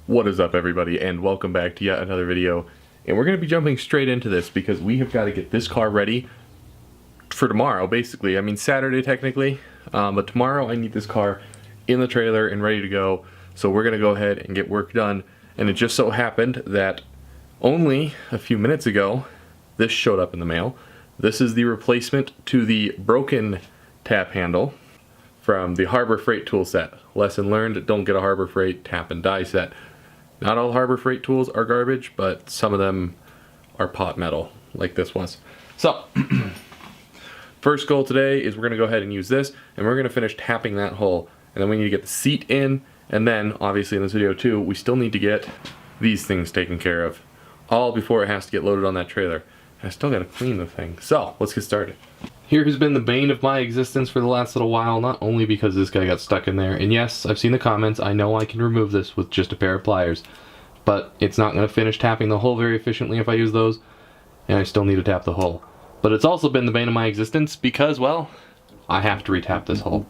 What is up, everybody, and welcome back to yet another video. And we're going to be jumping straight into this because we have got to get this car ready for tomorrow, basically. I mean, Saturday technically, but tomorrow I need this car in the trailer and ready to go. So we're going to go ahead and get work done. And it just so happened that only a few minutes ago, this showed up in the mail. This is the replacement to the broken tap handle from the Harbor Freight tool set. Lesson learned, don't get a Harbor Freight tap and die set. Not all Harbor Freight tools are garbage, but some of them are pot metal, like this was. So, first goal today is we're gonna go ahead and use this, and we're gonna finish tapping that hole. And then we need to get the seat in, and then, obviously in this video too, we still need to get these things taken care of. All before it has to get loaded on that trailer. I still gotta clean the thing. So, let's get started. Here has been the bane of my existence for the last little while, not only because this guy got stuck in there, and yes, I've seen the comments, I know I can remove this with just a pair of pliers, but it's not going to finish tapping the hole very efficiently if I use those, and I still need to tap the hole. But it's also been the bane of my existence because, well, I have to retap this hole.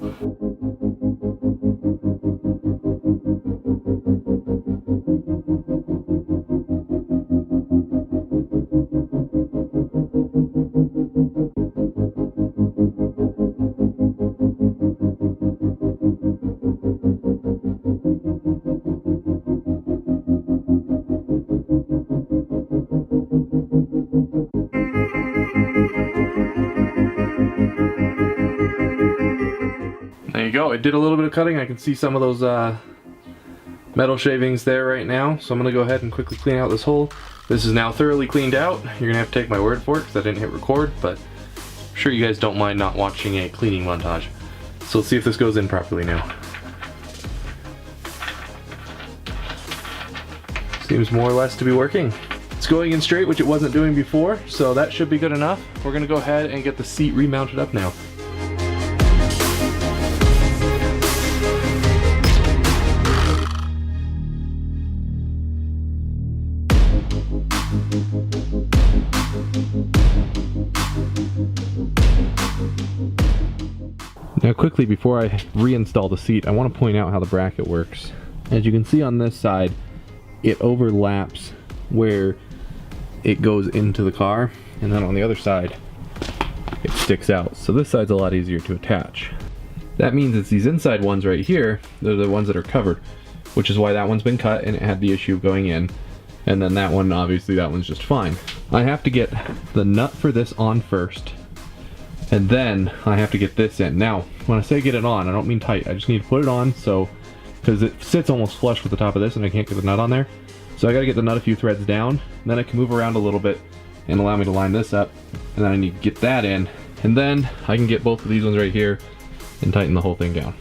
There you go, it did a little bit of cutting. I can see some of those metal shavings there right now, so I'm going to go ahead and quickly clean out this hole. This is now thoroughly cleaned out. You're going to have to take my word for it because I didn't hit record, but I'm sure you guys don't mind not watching a cleaning montage. So let's see if this goes in properly now. Seems more or less to be working. It's going in straight, which it wasn't doing before, so that should be good enough. We're going to go ahead and get the seat remounted up now. Now quickly, before I reinstall the seat, I want to point out how the bracket works. As you can see on this side, it overlaps where it goes into the car, and then on the other side, it sticks out. So this side's a lot easier to attach. That means it's these inside ones right here, they're the ones that are covered, which is why that one's been cut and it had the issue of going in. And then that one, obviously that one's just fine. I have to get the nut for this on first, and then I have to get this in. Now, when I say get it on, I don't mean tight. I just need to put it on so, because it sits almost flush with the top of this and I can't get the nut on there. So I gotta get the nut a few threads down, then I can move around a little bit and allow me to line this up. And then I need to get that in, and then I can get both of these ones right here and tighten the whole thing down.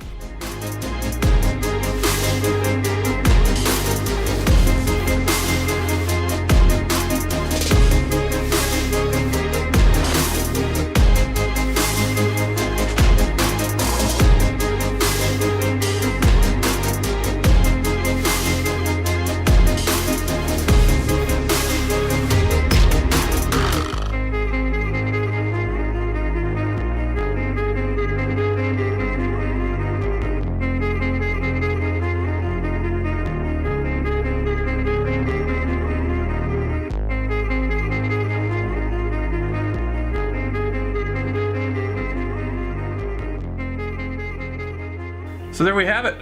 So there we have it.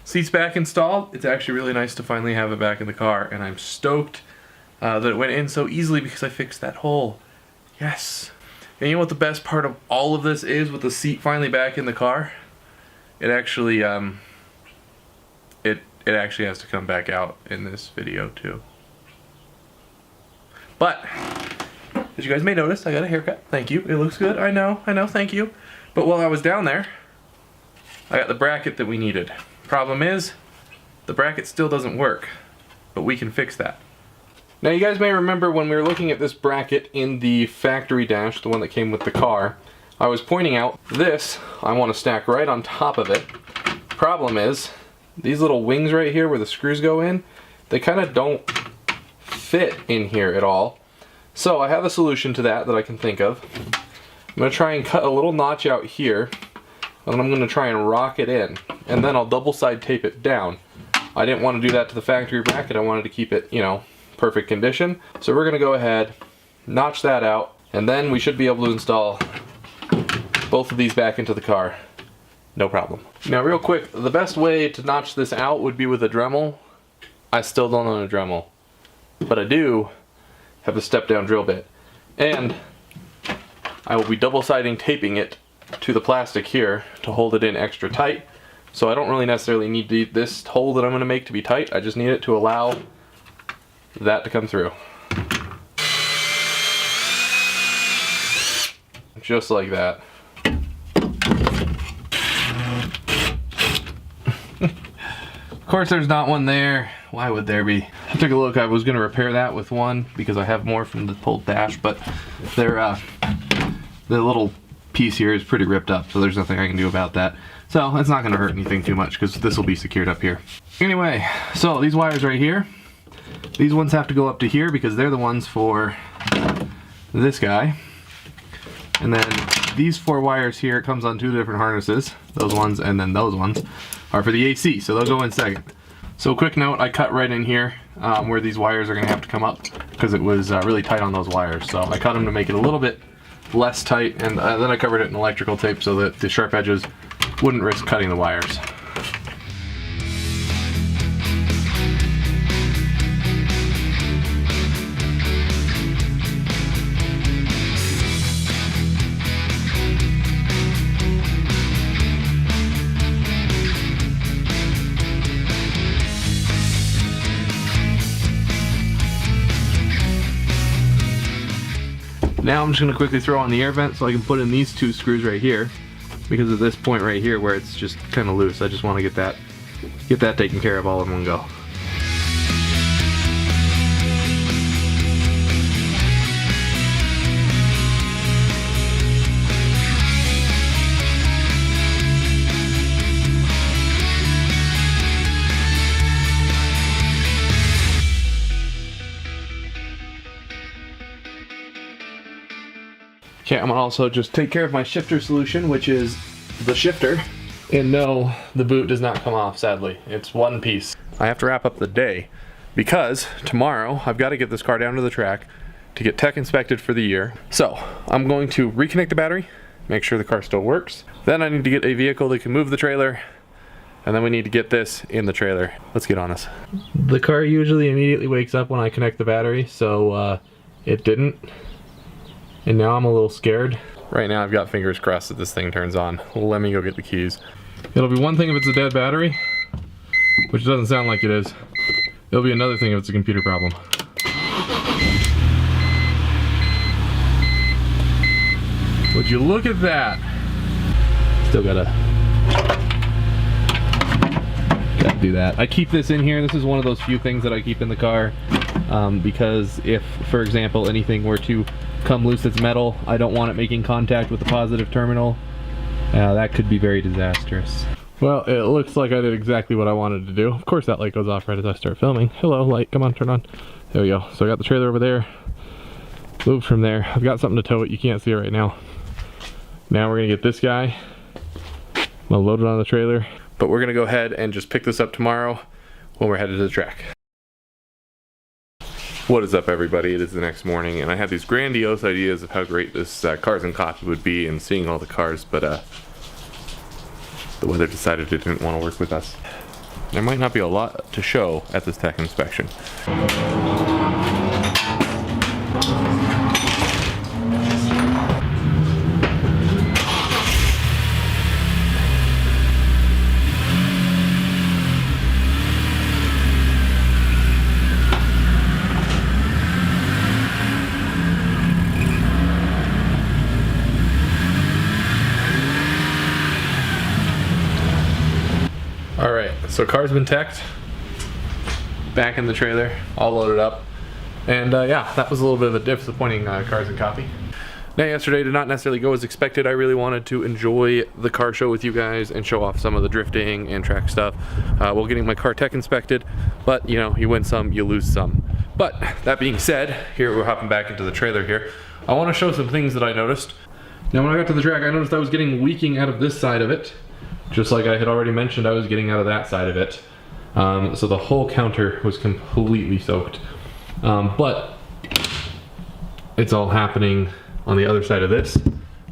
Seat's back installed. It's actually really nice to finally have it back in the car, and I'm stoked that it went in so easily because I fixed that hole. Yes. And you know what the best part of all of this is with the seat finally back in the car? It actually it actually has to come back out in this video too. But as you guys may notice, I got a haircut. Thank you. It looks good. I know, thank you. But while I was down there, I got the bracket that we needed. Problem is, the bracket still doesn't work, but we can fix that. Now you guys may remember when we were looking at this bracket in the factory dash, the one that came with the car, I was pointing out this, I want to stack right on top of it. Problem is, these little wings right here where the screws go in, they kind of don't fit in here at all. So I have a solution to that I can think of. I'm going to try and cut a little notch out here, and I'm going to try and rock it in, and then I'll double side tape it down. I didn't want to do that to the factory bracket. I wanted to keep it, you know, perfect condition. So we're gonna go ahead, notch that out, and then we should be able to install both of these back into the car. No problem. Now real quick, the best way to notch this out would be with a Dremel. I still don't own a Dremel, but I do have a step down drill bit. And I will be double siding taping it to the plastic here to hold it in extra tight. So I don't really necessarily need this hole that I'm gonna make to be tight. I just need it to allow that to come through. Just like that. Of course there's not one there. Why would there be? I took a look. I was going to repair that with one because I have more from the pulled dash, but the little piece here is pretty ripped up, so there's nothing I can do about that. So it's not going to hurt anything too much because this will be secured up here. Anyway, so these wires right here, these ones have to go up to here because they're the ones for this guy. And then these 4 wires here, it comes on 2 different harnesses. Those ones and then those ones are for the AC, so they'll go in second. So quick note, I cut right in here where these wires are going to have to come up because it was really tight on those wires. So I cut them to make it a little bit less tight, and then I covered it in electrical tape so that the sharp edges wouldn't risk cutting the wires. Now I'm just going to quickly throw on the air vent so I can put in these 2 screws right here because of this point right here where it's just kind of loose. I just want to get that taken care of all in one go. Okay, I'm gonna also just take care of my shifter solution, which is the shifter. And no, the boot does not come off, sadly. It's one piece. I have to wrap up the day because tomorrow I've got to get this car down to the track to get tech inspected for the year. So I'm going to reconnect the battery, make sure the car still works. Then I need to get a vehicle that can move the trailer, and then we need to get this in the trailer. Let's get on this. The car usually immediately wakes up when I connect the battery, so it didn't. And now I'm a little scared. Right now I've got fingers crossed that this thing turns on. Let me go get the keys. It'll be one thing if it's a dead battery, which doesn't sound like it is. It'll be another thing if it's a computer problem. Would you look at that? Still gotta do that. I keep this in here. This is one of those few things that I keep in the car because if, for example, anything were to come loose that's metal, I don't want it making contact with the positive terminal. That could be very disastrous. Well, it looks like I did exactly what I wanted to do. Of course that light goes off right as I start filming. Hello, light, come on, turn on. There we go. So I got the trailer over there. Moved from there. I've got something to tow it. You can't see it right now. Now we're gonna get this guy. I'm gonna load it on the trailer. But we're gonna go ahead and just pick this up tomorrow when we're headed to the track. What is up, everybody? It is the next morning, and I had these grandiose ideas of how great this Cars and Coffee would be and seeing all the cars, but the weather decided it didn't want to work with us. There might not be a lot to show at this tech inspection. Alright, so car's been teched, back in the trailer, all loaded up, and yeah, that was a little bit of a disappointing Cars and Coffee. Now yesterday did not necessarily go as expected. I really wanted to enjoy the car show with you guys and show off some of the drifting and track stuff while getting my car tech inspected, but you know, you win some, you lose some. But that being said, here we're hopping back into the trailer here. I want to show some things that I noticed. Now when I got to the track, I noticed I was getting leaking out of this side of it. Just like I had already mentioned, I was getting out of that side of it. So the whole counter was completely soaked. But it's all happening on the other side of this.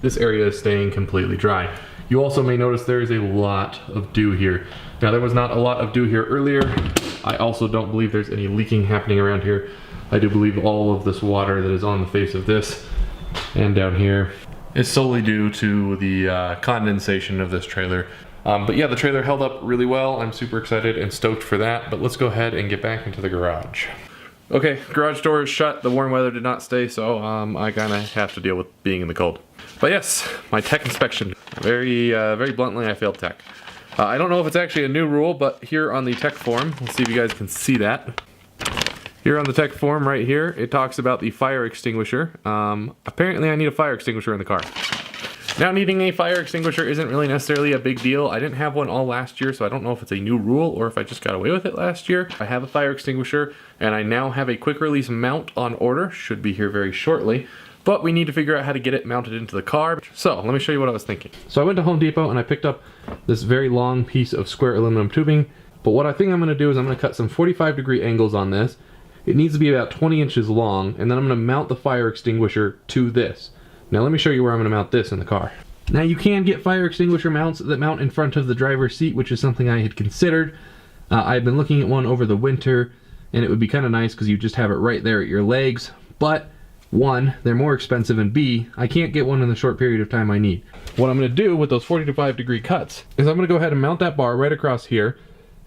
This area is staying completely dry. You also may notice there is a lot of dew here. Now there was not a lot of dew here earlier. I also don't believe there's any leaking happening around here. I do believe all of this water that is on the face of this and down here is solely due to the condensation of this trailer. But yeah, the trailer held up really well. I'm super excited and stoked for that, but let's go ahead and get back into the garage. Okay, garage door is shut. The warm weather did not stay, so I kinda have to deal with being in the cold. But yes, my tech inspection. Very bluntly, I failed tech. I don't know if it's actually a new rule, but here on the tech form, let's see if you guys can see that. Here on the tech form right here, it talks about the fire extinguisher. Apparently I need a fire extinguisher in the car. Now, needing a fire extinguisher isn't really necessarily a big deal. I didn't have one all last year, so I don't know if it's a new rule or if I just got away with it last year. I have a fire extinguisher, and I now have a quick release mount on order. Should be here very shortly. But we need to figure out how to get it mounted into the car. So let me show you what I was thinking. So I went to Home Depot and I picked up this very long piece of square aluminum tubing. But what I think I'm gonna do is I'm gonna cut some 45-degree angles on this. It needs to be about 20 inches long, and then I'm gonna mount the fire extinguisher to this. Now let me show you where I'm gonna mount this in the car. Now you can get fire extinguisher mounts that mount in front of the driver's seat, which is something I had considered. I've been looking at one over the winter, and it would be kind of nice because you just have it right there at your legs. But one, they're more expensive, and B, I can't get one in the short period of time I need. What I'm gonna do with those 45-degree cuts is I'm gonna go ahead and mount that bar right across here,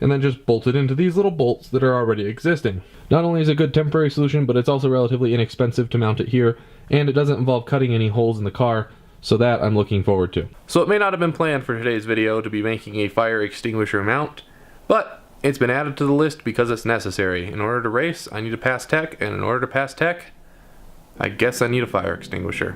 and then just bolt it into these little bolts that are already existing. Not only is it a good temporary solution, but it's also relatively inexpensive to mount it here, and it doesn't involve cutting any holes in the car, so that I'm looking forward to. So it may not have been planned for today's video to be making a fire extinguisher mount, but it's been added to the list because it's necessary. In order to race, I need to pass tech, and in order to pass tech, I guess I need a fire extinguisher.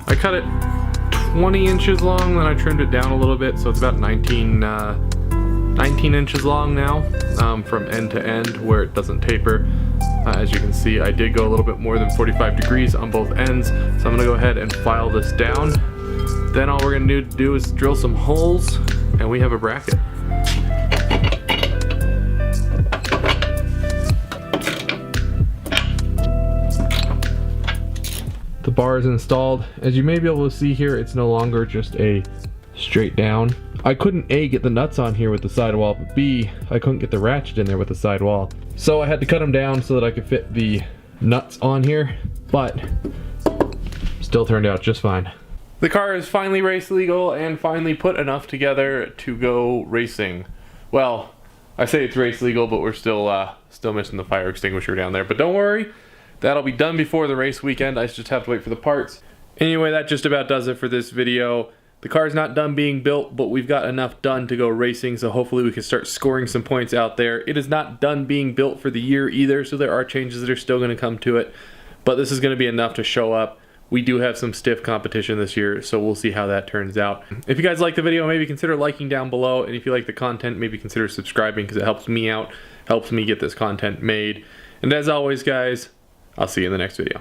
I cut it 20 inches long, then I trimmed it down a little bit, so it's about 19 inches long now, from end to end where it doesn't taper. As you can see, I did go a little bit more than 45 degrees on both ends, so I'm gonna go ahead and file this down. Then all we're gonna need to do is drill some holes, and we have a bracket. The bar is installed. As you may be able to see here, it's no longer just a straight down. I couldn't A, get the nuts on here with the sidewall, but B, I couldn't get the ratchet in there with the sidewall. So I had to cut them down so that I could fit the nuts on here, but still turned out just fine. The car is finally race legal and finally put enough together to go racing. Well, I say it's race legal, but we're still missing the fire extinguisher down there. But don't worry, that'll be done before the race weekend. I just have to wait for the parts. Anyway, that just about does it for this video. The car's not done being built, but we've got enough done to go racing, so hopefully we can start scoring some points out there. It is not done being built for the year either, so there are changes that are still going to come to it. But this is going to be enough to show up. We do have some stiff competition this year, so we'll see how that turns out. If you guys like the video, maybe consider liking down below, and if you like the content, maybe consider subscribing because it helps me out, helps me get this content made. And as always, guys, I'll see you in the next video.